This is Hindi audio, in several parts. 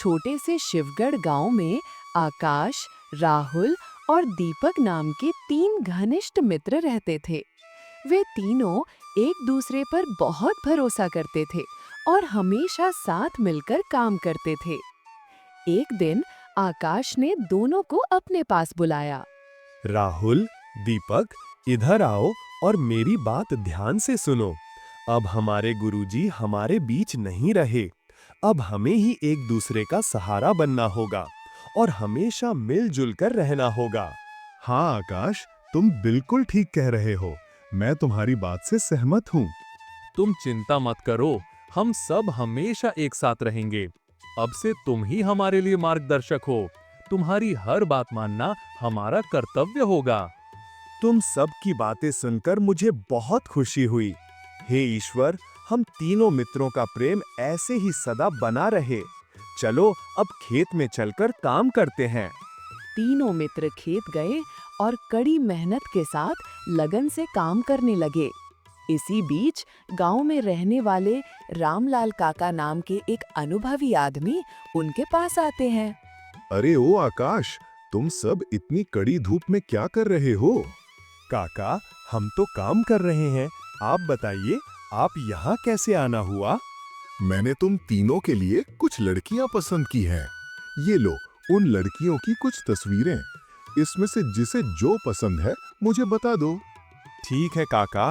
छोटे से शिवगढ़ गांव में आकाश, राहुल और दीपक नाम के 3 घनिष्ठ मित्र रहते थे। वे तीनों एक दूसरे पर बहुत भरोसा करते थे और हमेशा साथ मिलकर काम करते थे। एक दिन आकाश ने दोनों को अपने पास बुलाया। राहुल, दीपक, इधर आओ और मेरी बात ध्यान से सुनो। अब हमारे गुरुजी हमारे बीच नहीं रहे। अब हमें ही एक दूसरे का सहारा बनना होगा और हमेशा मिलजुल कर रहना होगा। हाँ आकाश, तुम बिल्कुल ठीक कह रहे हो। मैं तुम्हारी बात से सहमत हूँ। तुम चिंता मत करो, हम सब हमेशा एक साथ रहेंगे। अब से तुम ही हमारे लिए मार्गदर्शक हो। तुम्हारी हर बात मानना हमारा कर्तव्य होगा। तुम सब की बातें सुनकर मुझे बहुत खुशी हुई। हे ईश्वर, हम तीनों मित्रों का प्रेम ऐसे ही सदा बना रहे। चलो अब खेत में चलकर काम करते हैं। तीनों मित्र खेत गए और कड़ी मेहनत के साथ लगन से काम करने लगे। इसी बीच गांव में रहने वाले रामलाल काका नाम के एक अनुभवी आदमी उनके पास आते हैं। अरे ओ आकाश, तुम सब इतनी कड़ी धूप में क्या कर रहे हो? काका, हम तो काम कर रहे हैं। आप बताइए, आप यहाँ कैसे आना हुआ? मैंने तुम तीनों के लिए कुछ लड़कियां पसंद की हैं। ये लो, उन लड़कियों की कुछ तस्वीरें। इसमें से जिसे जो पसंद है मुझे बता दो। ठीक है काका।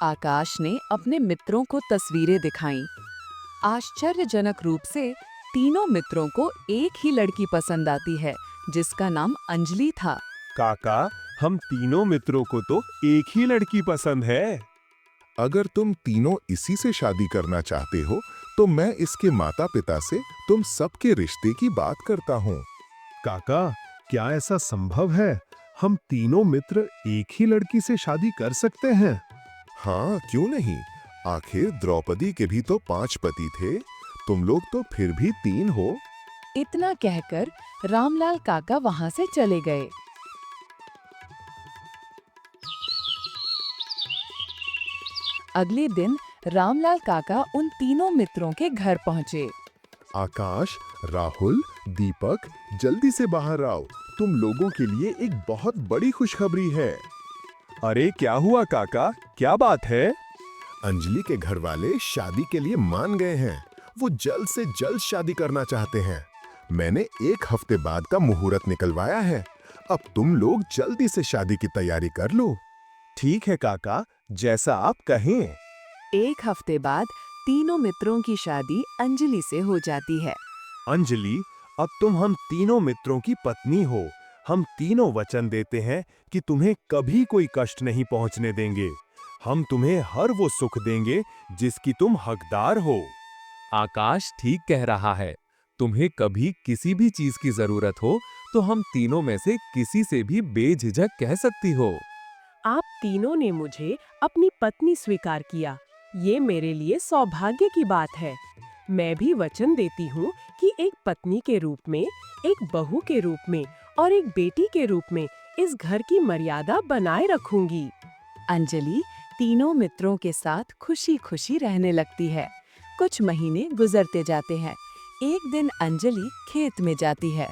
आकाश ने अपने मित्रों को तस्वीरें दिखाईं। आश्चर्यजनक रूप से तीनों मित्रों को एक ही लड़की पसंद आती है, जिसका नाम अंजलि था। काका, हम तीनों मित्रों को तो एक ही लड़की पसंद है। अगर तुम तीनों इसी से शादी करना चाहते हो तो मैं इसके माता पिता से तुम सबके रिश्ते की बात करता हूँ। काका, क्या ऐसा संभव है? हम तीनों मित्र एक ही लड़की से शादी कर सकते हैं? हाँ, क्यों नहीं? आखिर द्रौपदी के भी तो 5 पति थे। तुम लोग तो फिर भी 3 हो। इतना कहकर रामलाल काका वहां से चले गए। अगले दिन रामलाल काका उन तीनों मित्रों के घर पहुंचे। आकाश, राहुल, दीपक, जल्दी से बाहर आओ। तुम लोगों के लिए एक बहुत बड़ी खुशखबरी है। अरे क्या हुआ काका, क्या बात है? अंजलि के घर वाले शादी के लिए मान गए हैं। वो जल्द से जल्द शादी करना चाहते हैं। मैंने 1 हफ्ते बाद का मुहूर्त निकलवाया है। अब तुम लोग जल्दी से शादी की तैयारी कर लो। ठीक है काका, जैसा आप कहें। 1 हफ्ते बाद तीनों मित्रों की शादी अंजलि से हो जाती है। अंजलि, अब तुम हम तीनों मित्रों की पत्नी हो। हम तीनों वचन देते हैं कि तुम्हें कभी कोई कष्ट नहीं पहुंचने देंगे। हम तुम्हें हर वो सुख देंगे जिसकी तुम हकदार हो। आकाश ठीक कह रहा है। तुम्हें कभी किसी भी चीज की जरूरत हो तो हम तीनों में से किसी से भी बेझिझक कह सकती हो। आप तीनों ने मुझे अपनी पत्नी स्वीकार किया। ये मेरे लिए सौभाग्य की बात है। मैं भी वचन देती हूँ कि एक पत्नी के रूप में, एक बहू के रूप में और एक बेटी के रूप में इस घर की मर्यादा बनाए रखूंगी। अंजलि तीनों मित्रों के साथ खुशी-खुशी रहने लगती है। कुछ महीने गुजरते जाते हैं। एक दिन अंजलि खेत में जाती है।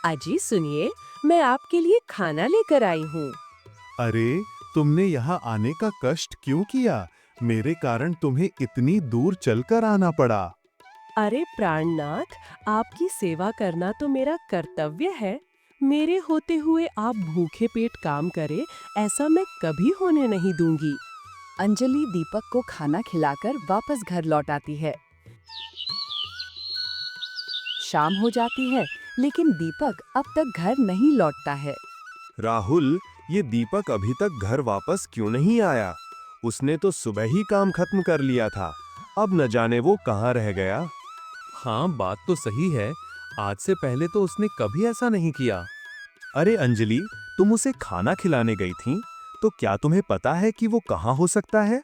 अजी सुनिए, मैं आपके लिए खाना लेकर आई हूँ। अरे, तुमने यहाँ आने का कष्ट क्यों किया? मेरे कारण तुम्हें इतनी दूर चलकर आना पड़ा। अरे प्राणनाथ, आपकी सेवा करना तो मेरा कर्तव्य है। मेरे होते हुए आप भूखे पेट काम करें, ऐसा मैं कभी होने नहीं दूंगी। अंजलि दीपक को खाना खिलाकर वापस घर लौट आती है। शाम हो जाती है, लेकिन दीपक अब तक घर नहीं लौटता है। राहुल, ये दीपक अभी तक घर वापस क्यों नहीं आया? उसने तो सुबह ही काम खत्म कर लिया था। अब न जाने वो कहाँ रह गया। हाँ, बात तो सही है। आज से पहले तो उसने कभी ऐसा नहीं किया। अरे अंजलि, तुम उसे खाना खिलाने गई थी, तो क्या तुम्हें पता है कि वो कहाँ हो सकता है?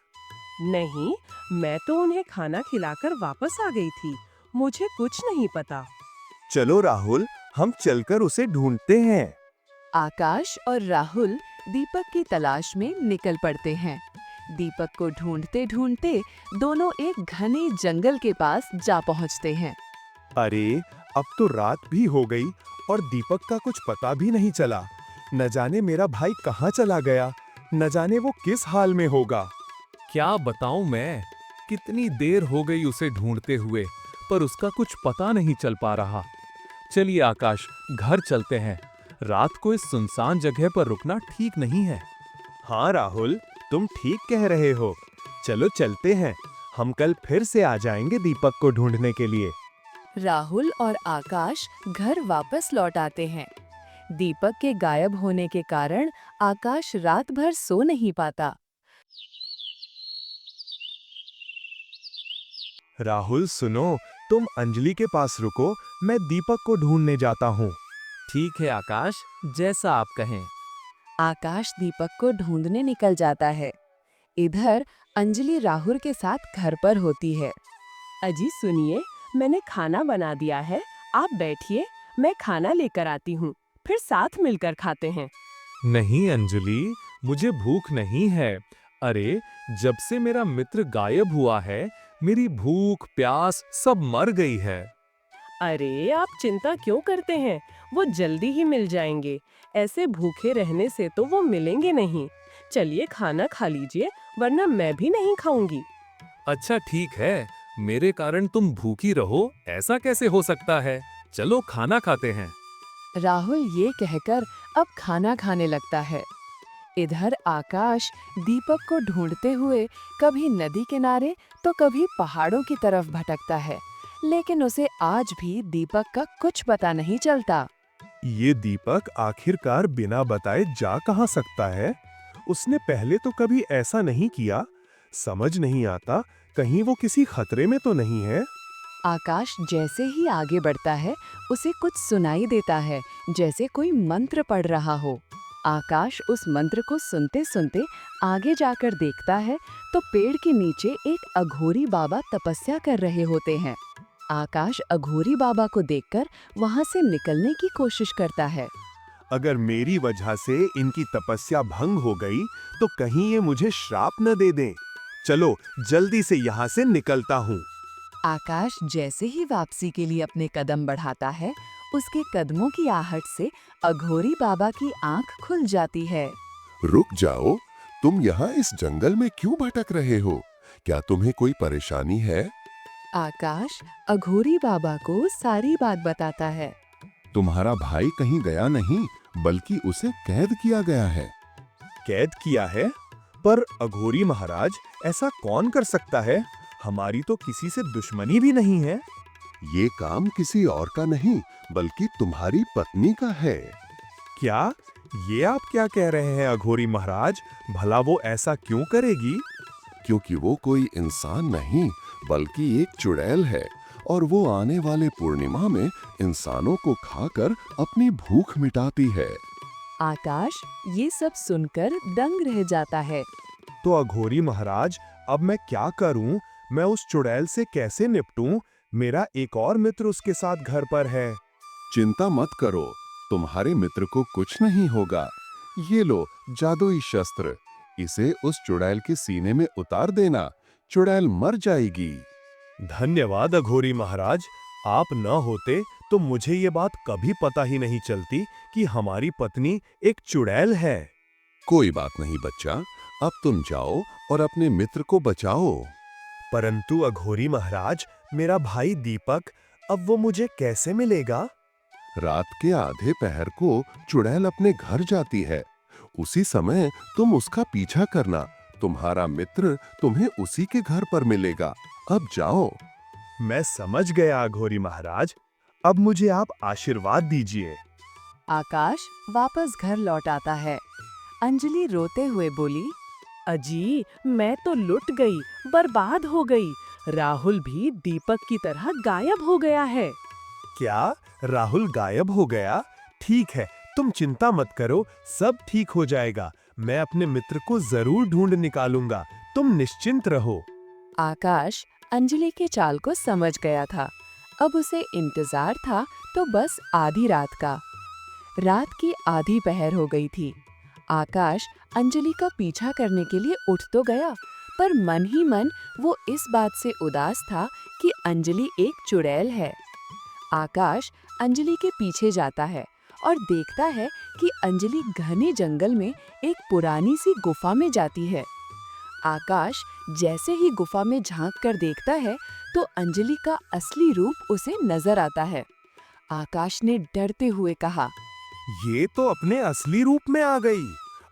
नहीं, मैं तो उन्हें खाना खिलाकर वापस आ गई थी। मुझे कुछ नहीं पता। चलो राहुल, हम चलकर उसे ढूंढते हैं। आकाश और राहुल दीपक की तलाश में निकल पड़ते हैं। दीपक को ढूंढते ढूंढते दोनों एक घने जंगल के पास जा पहुंचते हैं। अरे, अब तो रात भी हो गई और दीपक का कुछ पता भी नहीं चला। न जाने मेरा भाई कहाँ चला गया, न जाने वो किस हाल में होगा। क्या बताऊं मैं, कितनी देर हो गई उसे ढूंढते हुए, पर उसका कुछ पता नहीं चल पा रहा। चलिए आकाश, घर चलते हैं। रात को इस सुनसान जगह पर रुकना ठीक नहीं है। हाँ राहुल, तुम ठीक कह रहे हो। चलो चलते हैं, हम कल फिर से आ जाएंगे दीपक को ढूंढने के लिए। राहुल और आकाश घर वापस लौट आते हैं। दीपक के गायब होने के कारण आकाश रात भर सो नहीं पाता। राहुल सुनो, तुम अंजलि के पास रुको, मैं दीपक को ढूंढने जाता हूँ। ठीक है आकाश, जैसा आप कहें। आकाश दीपक को ढूंढने निकल जाता है। इधर अंजलि राहुल के साथ घर पर होती है। अजी सुनिए, मैंने खाना बना दिया है, आप बैठिए, मैं खाना लेकर आती हूँ, फिर साथ मिलकर खाते हैं। नहीं अंजलि, मुझे भूख नहीं है। अरे, जब से मेरा मित्र गायब हुआ है, मेरी भूख प्यास सब मर गई है। अरे, आप चिंता क्यों करते हैं? वो जल्दी ही मिल जाएंगे। ऐसे भूखे रहने से तो वो मिलेंगे नहीं। चलिए खाना खा लीजिए, वरना मैं भी नहीं खाऊंगी। अच्छा ठीक है, मेरे कारण तुम भूखी रहो, ऐसा कैसे हो सकता है? चलो खाना खाते हैं। राहुल ये कहकर अब खाना खाने लगता है। इधर आकाश दीपक को ढूंढते हुए कभी नदी किनारे तो कभी पहाड़ों की तरफ भटकता है, लेकिन उसे आज भी दीपक का कुछ पता नहीं चलता। ये दीपक आखिरकार बिना बताए जा कहाँ सकता है? उसने पहले तो कभी ऐसा नहीं किया। समझ नहीं आता, कहीं वो किसी खतरे में तो नहीं है। आकाश जैसे ही आगे बढ़ता है, उसे कुछ सुनाई देता है, जैसे कोई मंत्र पढ़ रहा हो। आकाश उस मंत्र को सुनते सुनते आगे जाकर देखता है तो पेड़ के नीचे एक अघोरी बाबा तपस्या कर रहे होते हैं। आकाश अघोरी बाबा को देखकर वहां से निकलने की कोशिश करता है। अगर मेरी वजह से इनकी तपस्या भंग हो गई तो कहीं ये मुझे श्राप न दे दें। चलो जल्दी से यहाँ से निकलता हूँ। आकाश जैसे ही वापसी के लिए अपने कदम बढ़ाता है, उसके कदमों की आहट से अघोरी बाबा की आंख खुल जाती है। रुक जाओ, तुम यहाँ इस जंगल में क्यों भटक रहे हो? क्या तुम्हें कोई परेशानी है? आकाश अघोरी बाबा को सारी बात बताता है। तुम्हारा भाई कहीं गया नहीं, बल्कि उसे कैद किया गया है। कैद किया है? पर अघोरी महाराज, ऐसा कौन कर सकता है? हमारी तो किसी से दुश्मनी भी नहीं है। ये काम किसी और का नहीं, बल्कि तुम्हारी पत्नी का है। क्या? ये आप क्या कह रहे हैं अघोरी महाराज? भला वो ऐसा क्यों करेगी? क्योंकि वो कोई इंसान नहीं, बल्कि एक चुड़ैल है, और वो आने वाले पूर्णिमा में इंसानों को खाकर अपनी भूख मिटाती है। आकाश ये सब सुनकर दंग रह जाता है। तो अघोरी महाराज, अब मैं क्या करूं? मैं उस चुड़ैल से कैसे निपटूं? मेरा एक और मित्र उसके साथ घर पर है। चिंता मत करो, तुम्हारे मित्र को कुछ नहीं होगा। ये लो जादुई शस्त्र, इसे उस चुड़ैल के सीने में उतार देना, चुड़ैल मर जाएगी। धन्यवाद अघोरी महाराज, आप न होते तो मुझे ये बात कभी पता ही नहीं चलती कि हमारी पत्नी एक चुड़ैल है। कोई बात नहीं बच्चा, अब तुम जाओ और अपने मित्र को बचाओ। परंतु अघोरी महाराज, मेरा भाई दीपक, अब वो मुझे कैसे मिलेगा? रात के आधे पहर को चुड़ैल अपने घर जाती है। उसी समय तुम उसका पीछा करना, तुम्हारा मित्र तुम्हें उसी के घर पर मिलेगा। अब जाओ। मैं समझ गया अघोरी महाराज, अब मुझे आप आशीर्वाद दीजिए। आकाश वापस घर लौट आता है। अंजलि रोते हुए बोली, अजी, मैं तो लुट गई, बर्बाद हो गई। राहुल भी दीपक की तरह गायब हो गया है। क्या? राहुल गायब हो गया? ठीक है, तुम चिंता मत करो, सब ठीक हो जाएगा। मैं अपने मित्र को जरूर ढूंढ निकालूंगा, तुम निश्चिंत रहो। आकाश अंजलि के चाल को समझ गया था। अब उसे इंतजार था तो बस आधी रात का। रात की आधी पहर हो गई थी। आकाश अंजलि का पीछा करने के लिए उठ तो गया, पर मन ही मन वो इस बात से उदास था कि अंजलि एक चुड़ैल है। आकाश अंजलि के पीछे जाता है और देखता है कि अंजलि घने जंगल में एक पुरानी सी गुफा में जाती है। आकाश जैसे ही गुफा में झांक कर देखता है तो अंजलि का असली रूप उसे नजर आता है। आकाश ने डरते हुए कहा, ये तो अपने असली रूप में आ गई।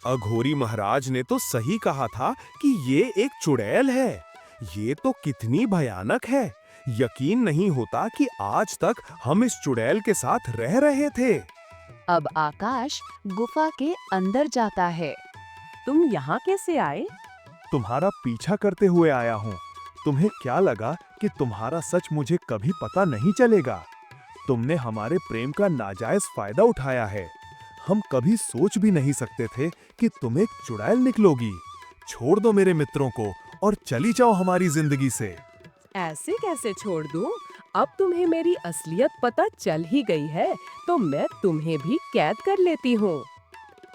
अघोरी महाराज ने तो सही कहा था कि ये एक चुड़ैल है। ये तो कितनी भयानक है। यकीन नहीं होता कि आज तक हम इस चुड़ैल के साथ रह रहे थे। अब आकाश गुफा के अंदर जाता है। तुम यहाँ कैसे आए? तुम्हारा पीछा करते हुए आया हूँ। तुम्हें क्या लगा कि तुम्हारा सच मुझे कभी पता नहीं चलेगा? तुमने हमारे प्रेम का नाजायज फायदा उठाया है। हम कभी सोच भी नहीं सकते थे कि तुम एक चुड़ैल निकलोगी। छोड़ दो मेरे मित्रों को और चली जाओ हमारी जिंदगी से। ऐसे कैसे छोड़ दूं? अब तुम्हें मेरी असलियत पता चल ही गई है, तो मैं तुम्हें भी कैद कर लेती हूँ।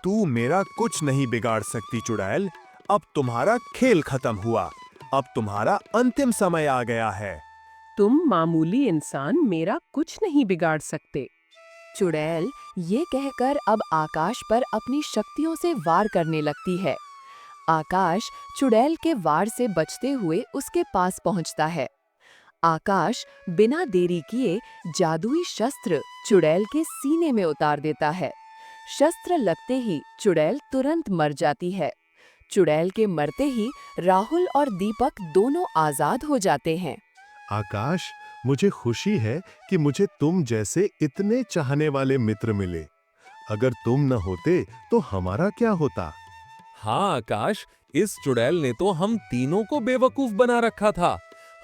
तू मेरा कुछ नहीं बिगाड़ सकती चुड़ैल। अब तुम्हारा खेल खत्म हुआ। अब तुम्हारा अंतिम समय आ गया है। तुम मामूली इंसान मेरा कुछ नहीं बिगाड़ सकते। चुड़ैल ये कहकर अब आकाश पर अपनी शक्तियों से वार करने लगती है। आकाश चुड़ैल के वार से बचते हुए उसके पास पहुंचता है। आकाश बिना देरी किए जादुई शस्त्र चुड़ैल के सीने में उतार देता है। शस्त्र लगते ही चुड़ैल तुरंत मर जाती है। चुड़ैल के मरते ही राहुल और दीपक दोनों आजाद हो जाते हैं। आकाश, मुझे खुशी है कि मुझे तुम जैसे इतने चाहने वाले मित्र मिले। अगर तुम न होते तो हमारा क्या होता? हाँ आकाश, इस चुड़ैल ने तो हम तीनों को बेवकूफ बना रखा था।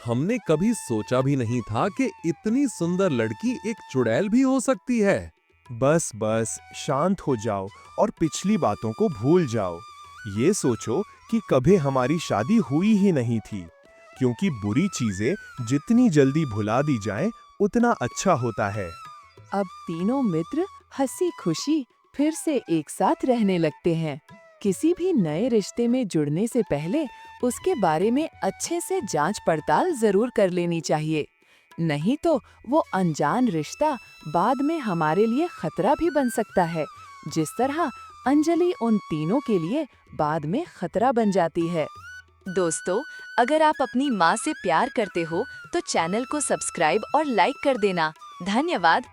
हमने कभी सोचा भी नहीं था कि इतनी सुंदर लड़की एक चुड़ैल भी हो सकती है। बस बस शांत हो जाओ और पिछली बातों को भूल जाओ। ये सोचो कि कभी हमारी शादी हुई ही नहीं थी, क्योंकि बुरी चीजें जितनी जल्दी भुला दी जाएं, उतना अच्छा होता है। अब तीनों मित्र हंसी खुशी फिर से एक साथ रहने लगते हैं। किसी भी नए रिश्ते में जुड़ने से पहले उसके बारे में अच्छे से जांच पड़ताल जरूर कर लेनी चाहिए, नहीं तो वो अनजान रिश्ता बाद में हमारे लिए खतरा भी बन सकता है, जिस तरह अंजलि उन तीनों के लिए बाद में खतरा बन जाती है। दोस्तों, अगर आप अपनी माँ से प्यार करते हो तो चैनल को सब्सक्राइब और लाइक कर देना। धन्यवाद।